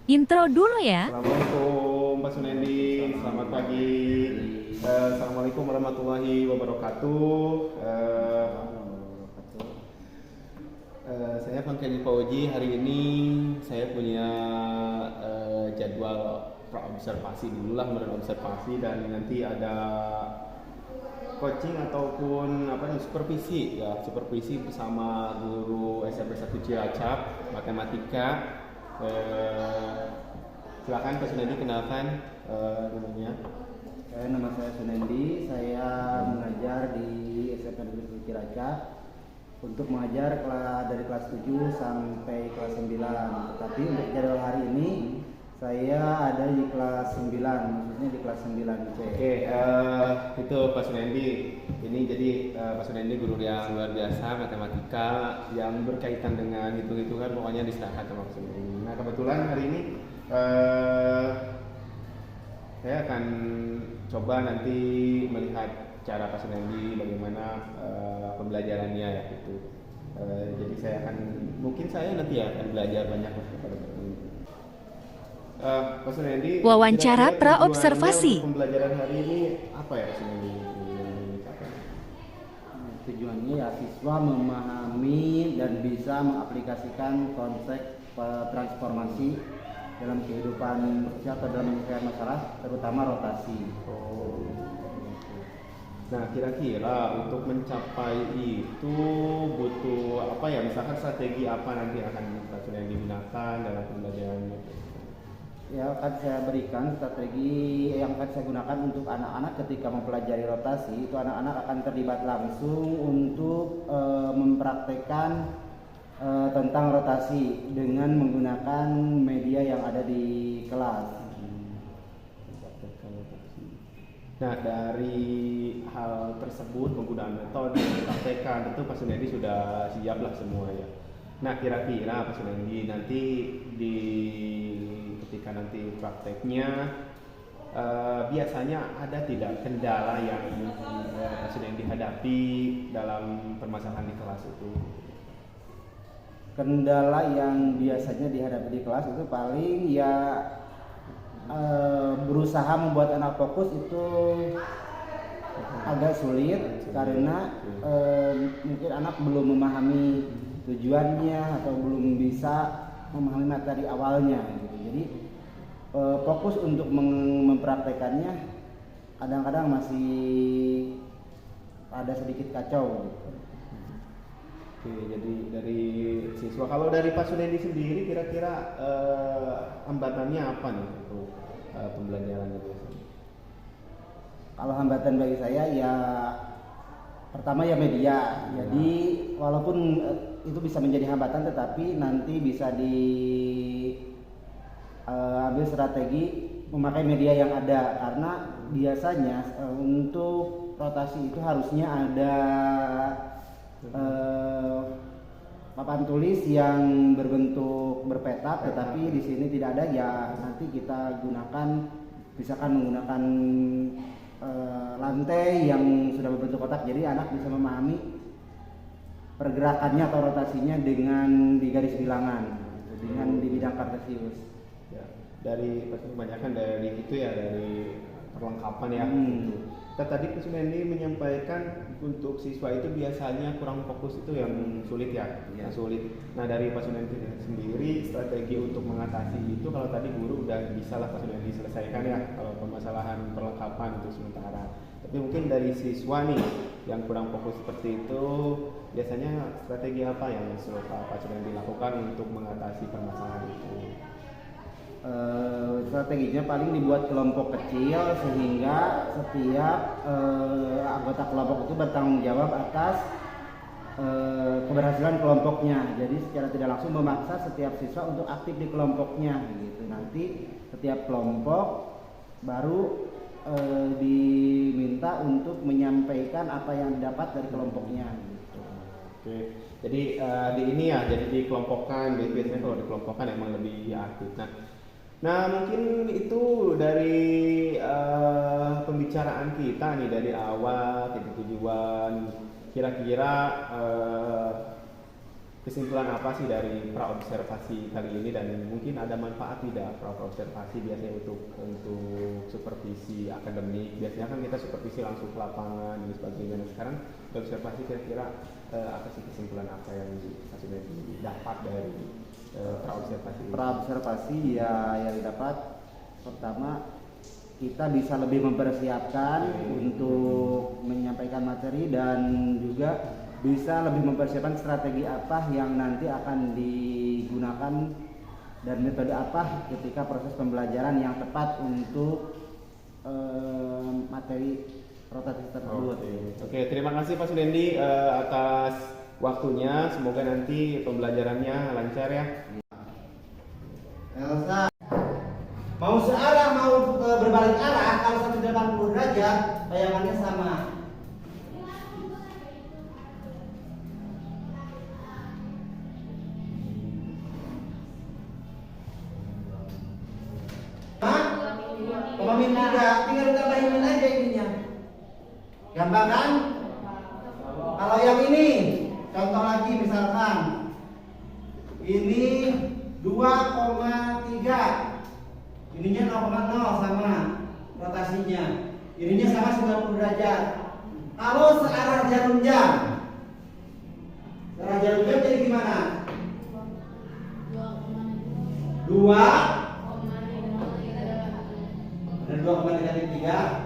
Intro dulu ya. Assalamualaikum Pak Sunendi, selamat pagi. Assalamualaikum warahmatullahi wabarakatuh. Saya Pangkeni Pauji. Hari ini saya punya jadwal observasi dulu lah, observasi, dan nanti ada coaching ataupun supervisi bersama guru SMP 1 Cilacap matematika. Silakan Pak Sunendi, kenalkan namanya. Nama saya Sunendi, saya mengajar di SMP Negeri Cilacap untuk mengajar dari kelas 7 sampai kelas 9. Tetapi untuk jadwal hari ini saya ada di kelas 9, maksudnya di kelas 9C. Oke, itu Pak Sunendi. Ini jadi Pak Sunendi guru yang luar biasa matematika yang berkaitan dengan hitung-hitungan, pokoknya diserahkan sama Pak Sunendi. Nah, kebetulan hari ini saya akan coba nanti melihat cara Pak Sunendi bagaimana pembelajarannya ya gitu. Jadi saya nanti akan belajar banyak kepada Pak Sunendi. Pak Sunendi, Wawancara kira-kira pra-observasi. tujuannya untuk pembelajaran hari ini apa ya Pak Sunendi? Tujuannya ya siswa memahami dan bisa mengaplikasikan konsep transformasi dalam kehidupan sosial atau dalam menyelesaikan masalah, terutama rotasi. Nah, kira-kira untuk mencapai itu butuh apa ya? Misalkan strategi apa nanti akan Pak Sunendi gunakan dalam pembelajarannya? Ya, akan saya berikan strategi yang akan saya gunakan untuk anak-anak ketika mempelajari rotasi. Itu anak-anak akan terlibat langsung untuk mempraktekkan tentang rotasi dengan menggunakan media yang ada di kelas. Nah, dari hal tersebut, penggunaan metode, praktekan, itu Pak Sunendi sudah siap lah semua ya. Nah, kira-kira Pak Sunendi nanti ketika nanti prakteknya biasanya ada tidak kendala yang Pak Sunendi hadapi dalam permasalahan di kelas itu? Kendala yang biasanya dihadapi di kelas itu paling ya berusaha membuat anak fokus itu agak sulit karena mungkin anak belum memahami tujuannya atau belum bisa memahami materi awalnya gitu. Jadi fokus untuk mempraktekannya kadang-kadang masih ada sedikit kacau gitu. Oke, jadi dari siswa, kalau dari Pak Sunendi sendiri kira-kira hambatannya apa nih untuk pembelajaran itu? Kalau hambatan bagi saya ya pertama ya media. Jadi walaupun itu bisa menjadi hambatan, tetapi nanti bisa diambil strategi memakai media yang ada, karena biasanya untuk rotasi itu harusnya ada papan tulis yang berbentuk berpetak, tetapi di sini tidak ada. Ya nanti kita gunakan, misalkan menggunakan lantai yang sudah berbentuk kotak, jadi anak bisa memahami pergerakannya atau rotasinya dengan di garis bilangan, dengan di bidang kartesius. Ya, kebanyakan dari itu ya, dari perlengkapan ya. Gitu. Tadi Pak Sunendi menyampaikan untuk siswa itu biasanya kurang fokus, itu yang sulit ya, yang sulit. Nah, dari Pak Sunendi sendiri strategi untuk mengatasi itu, kalau tadi guru udah bisa lah Pak Sunendi selesaikan ya kalau permasalahan perlengkapan untuk sementara. Tapi mungkin dari siswa nih yang kurang fokus seperti itu, biasanya strategi apa yang Pak Sunendi lakukan untuk mengatasi permasalahan itu? Strateginya paling dibuat kelompok kecil sehingga setiap anggota kelompok itu bertanggung jawab atas keberhasilan kelompoknya. Jadi secara tidak langsung memaksa setiap siswa untuk aktif di kelompoknya gitu. Nanti setiap kelompok baru diminta untuk menyampaikan apa yang didapat dari kelompoknya gitu. Oke. Jadi jadi dikelompokkan. Jadi biasanya kalau dikelompokkan emang lebih aktif. Nah, mungkin itu dari pembicaraan kita nih dari awal, titik tujuan, kira-kira kesimpulan apa sih dari praobservasi kali ini, dan mungkin ada manfaat tidak praobservasi biasanya untuk supervisi akademik? Biasanya kan kita supervisi langsung ke lapangan dan sebagainya. Nah, sekarang observasi kira-kira apa sih kesimpulan apa yang sudah didapat dari praobservasi ini? Praobservasi ya yang didapat, pertama kita bisa lebih mempersiapkan untuk menyampaikan materi, dan juga bisa lebih mempersiapkan strategi apa yang nanti akan digunakan dan metode apa ketika proses pembelajaran yang tepat untuk materi rotatif tersebut. Oke, terima kasih Pak Sudendi atas waktunya. Semoga nanti pembelajarannya lancar ya. Elsa, mau searah mau berbalik arah, kalau 180 derajat bayangannya sama. Min 3, tinggal ditambahin min aja ininya. Gampang kan? Kalau yang ini, contoh lagi misalkan ini 2,3, ininya 0,0 sama rotasinya, ininya sama 90 derajat. Kalau searah jarum jam, jadi gimana? 2 dan 2,3.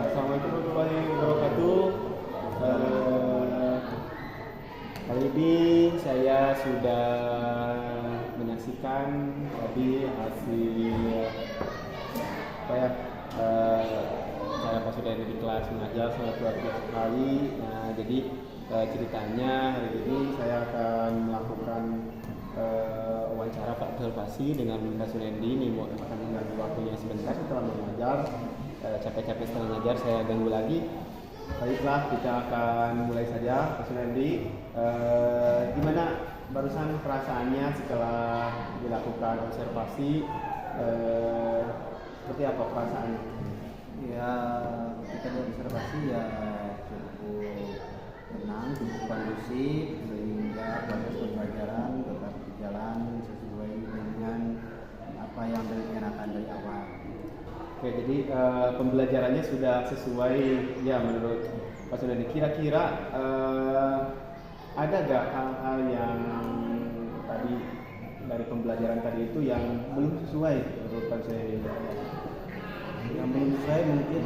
Assalamualaikum warahmatullahi wabarakatuh. Kali ini saya sudah menyaksikan tadi hasil apa ya, saya pas sudah ada di kelas mengajar sangat luar biasa sekali. Nah, jadi ceritanya hari ini saya akan melakukan wawancara Pak observasi dengan Pak Sudendi. Ini mau akan mengganggu waktunya sebentar setelah mengajar. Capek-capek setelah mengajar saya ganggu lagi. Baiklah, kita akan mulai saja. Pak Sudendi, gimana barusan perasaannya setelah dilakukan observasi? Seperti apa perasaannya? Ya, ketika diobservasi ya cukup tenang, cukup kondusif, sehingga proses pembelajaran tetap berjalan sesuai dengan apa yang direncanakan dari awal. Oke, jadi pembelajarannya sudah sesuai ya menurut Pak Sudendi. Kira-kira ada gak hal-hal yang tadi dari pembelajaran tadi itu yang belum sesuai menurut Pak Sudendi? Yang belum sesuai mungkin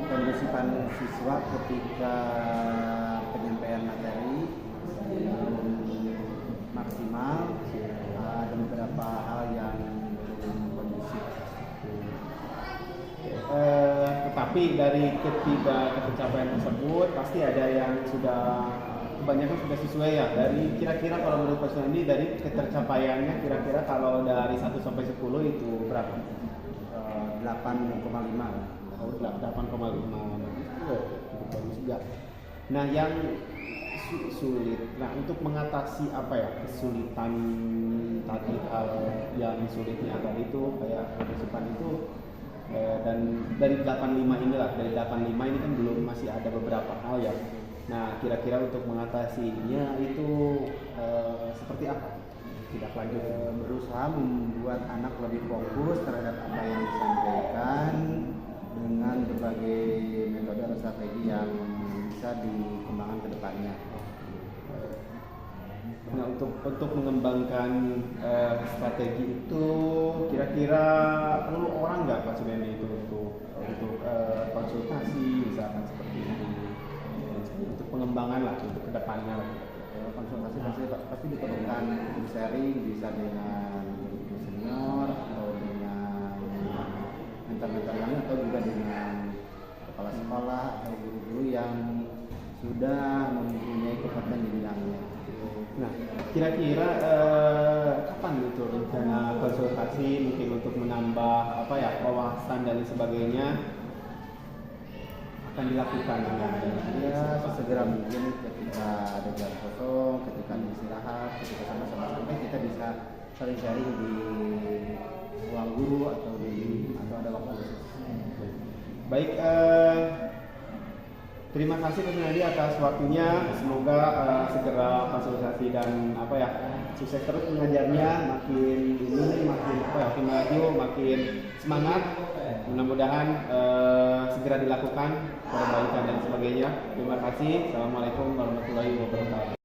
kondusivan siswa ketika penyampaian materi belum maksimal, ada beberapa hal yang belum kondusif. Tetapi dari ketiga pencapaian tersebut pasti ada yang sudah, kebanyakan sudah sesuai ya. Dari kira-kira kalau menurut Pak Sudendi dari ketercapaiannya kira-kira kalau dari 1 sampai 10 itu berapa? 8,5. Oh, 8,5. Cukup bagus juga. Nah, yang sulit. Nah, untuk mengatasi apa ya kesulitan tadi, hal yang sulitnya tadi itu kayak kesulitan itu, dan dari 85 inilah, dari 85 ini kan belum, masih ada beberapa hal ya. Nah, kira-kira untuk mengatasinya itu seperti apa? Tidak lanjut, berusaha membuat anak lebih fokus terhadap apa yang disampaikan dengan berbagai metode atau strategi yang bisa dikembangkan ke depannya. Nah, untuk mengembangkan strategi itu kira-kira perlu orang nggak Pak Sudendi itu untuk konsultasi misalkan seperti ini, untuk pengembangan lah, untuk kedepannya lah. Konsultasi pasti diperlukan untuk sharing, bisa dengan guru senior atau dengan mentor-mentor yang lain, atau juga dengan kepala sekolah atau guru-guru yang sudah mempunyai kepelatihan di bidangnya. Nah, kira-kira kapan itu rencana konsultasi mungkin untuk menambah apa ya wawasan dan sebagainya akan dilakukan? Ya, sesegera mungkin ketika ada jam kosong, ketika istirahat, ketika sama-sama sampai kita bisa sharing-sharing di ruang guru atau ada waktu khusus. Baik, terima kasih Pak Sunadi atas waktunya. Semoga segera konsultasi dan sukses terus mengajarnya, makin maju, makin semangat. Mudah-mudahan segera dilakukan perbaikan dan sebagainya. Terima kasih. Assalamualaikum warahmatullahi wabarakatuh.